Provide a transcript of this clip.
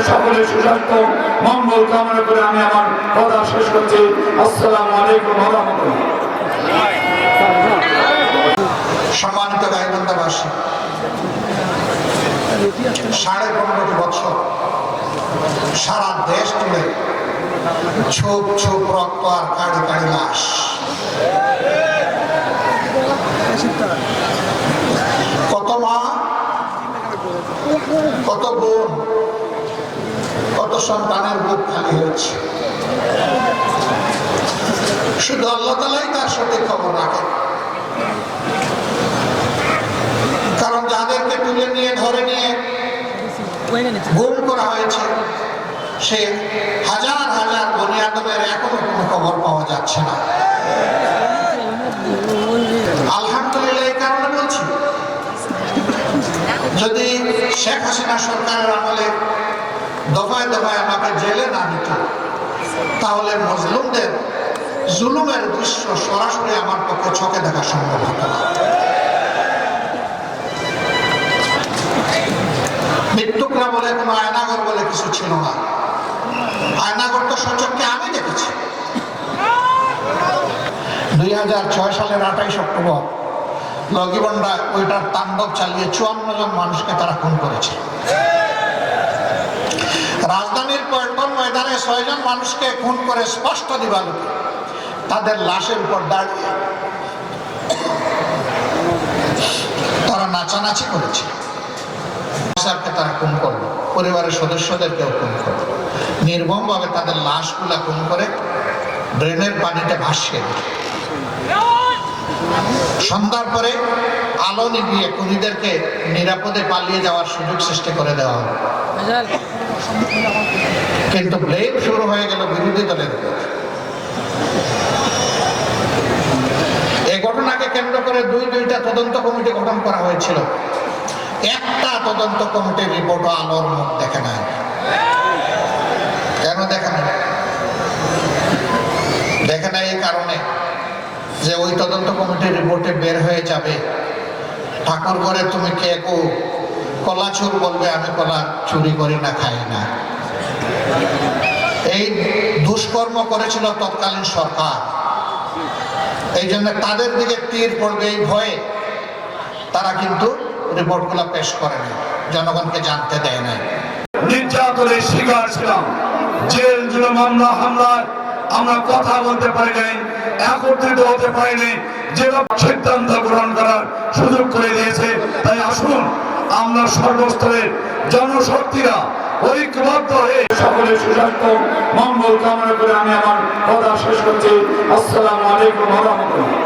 সকলের সুস্বাস্থ্য মঙ্গল কামনা করে আমি আমার কথা শেষ করছি। আসসালামু আলাইকুম ওয়া রাহমাতুল্লাহ। সম্মানিত গাইবান্ধাবাসী, 15.5 বছর সারা দেশ জুড়ে ছোপ ছোপ রক্ত আর কাড়ি কাড়ি লাশ। কত মা, কত বোন, কত সন্তানের বুক খালি হয়েছে। শুধু আল্লাহ তাআলাই তার সঠিক খবর রাখেন। কারণ যাদেরকে তুলে নিয়ে ধরে নিয়ে গুম করা হয়েছে সে হাজার হাজার বনি আদমের এখনো কোনো খবর পাওয়া যাচ্ছে না। আলহামদুলিল্লাহ, এই কারণে বলছি, যদি শেখ হাসিনা সরকারের আমলে দফায় দফায় আমাকে জেলে না দিত, তাহলে মজলুমদের জুলুমের দৃশ্য সরাসরি আমার পক্ষে চোখে দেখা সম্ভব হতো না। মৃত্যুকরা বলে কোনো আয়নাগর বলে কিছু ছিল না। আয়নাগর তো সচক্ষে আমি দেখেছি। 2006 সালের 28 অক্টোবর লগিবন্ডা ওইটার তাণ্ডব চালিয়ে 54 জন মানুষকে তারা খুন করেছে। রাজধানীর পল্টন ময়দানে 6 জন মানুষকে খুন করে স্পষ্ট দিবালোকে তাদের লাশের উপর দাঁড়িয়ে তারা নাচানাচি করেছে। তারা খুন করলো, পরিবারের সদস্যদেরকেও খুন করলো, নির্মম ভাবে তাদের লাশগুলা খুন করে ড্রেনের পানিতে ভাসিয়ে দিল। সন্ধ্যার পরে আলো নিভিয়ে খুনিদেরকে নিরাপদে পালিয়ে যাওয়ার সুযোগ সৃষ্টি করে দেওয়া হলো। কিন্তু ব্লেম শুরু হয়ে গেল বিরোধী দলের উপর। এই ঘটনাকে কেন্দ্র করে দুইটা তদন্ত কমিটি গঠন করা হয়েছিল। একটা তদন্ত কমিটির রিপোর্টও আলোর মুখ দেখে নাই। কেন দেখে নাই? দেখে নাই এই কারণে যে ওই তদন্ত কমিটির রিপোর্টে বের হয়ে যাবে ঠাকুর ঘরে তুমি কে কলা চুর বলবে, আমি কলা চুরি করি না, খাই না। এই দুষ্কর্ম করেছিল তৎকালীন সরকার। এই জন্য তাদের দিকে তীর পড়বে এই ভয়ে তারা কিন্তু রিপোর্টগুলো পেশ করেনি, জনগণকে জানতে দেয় নাই। নির্যাতনের শিকার ছিলাম, জেল জুলুম মামলা হামলায় আমরা কথা বলতে পারি নাই, একত্রিত হতে পারিনি, যেটা সিদ্ধান্ত গ্রহণ করার সুযোগ করে দিয়েছে। তাই আসুন আমরা সর্বস্তরের জনশক্তিরা ঐক্যবদ্ধ হয়ে সকলের সুস্বাস্থ্য মঙ্গল কামনা করে আমি আমার কথা শেষ করছি। আসসালামু আলাইকুম ওয়া রাহমাতুল্লাহ।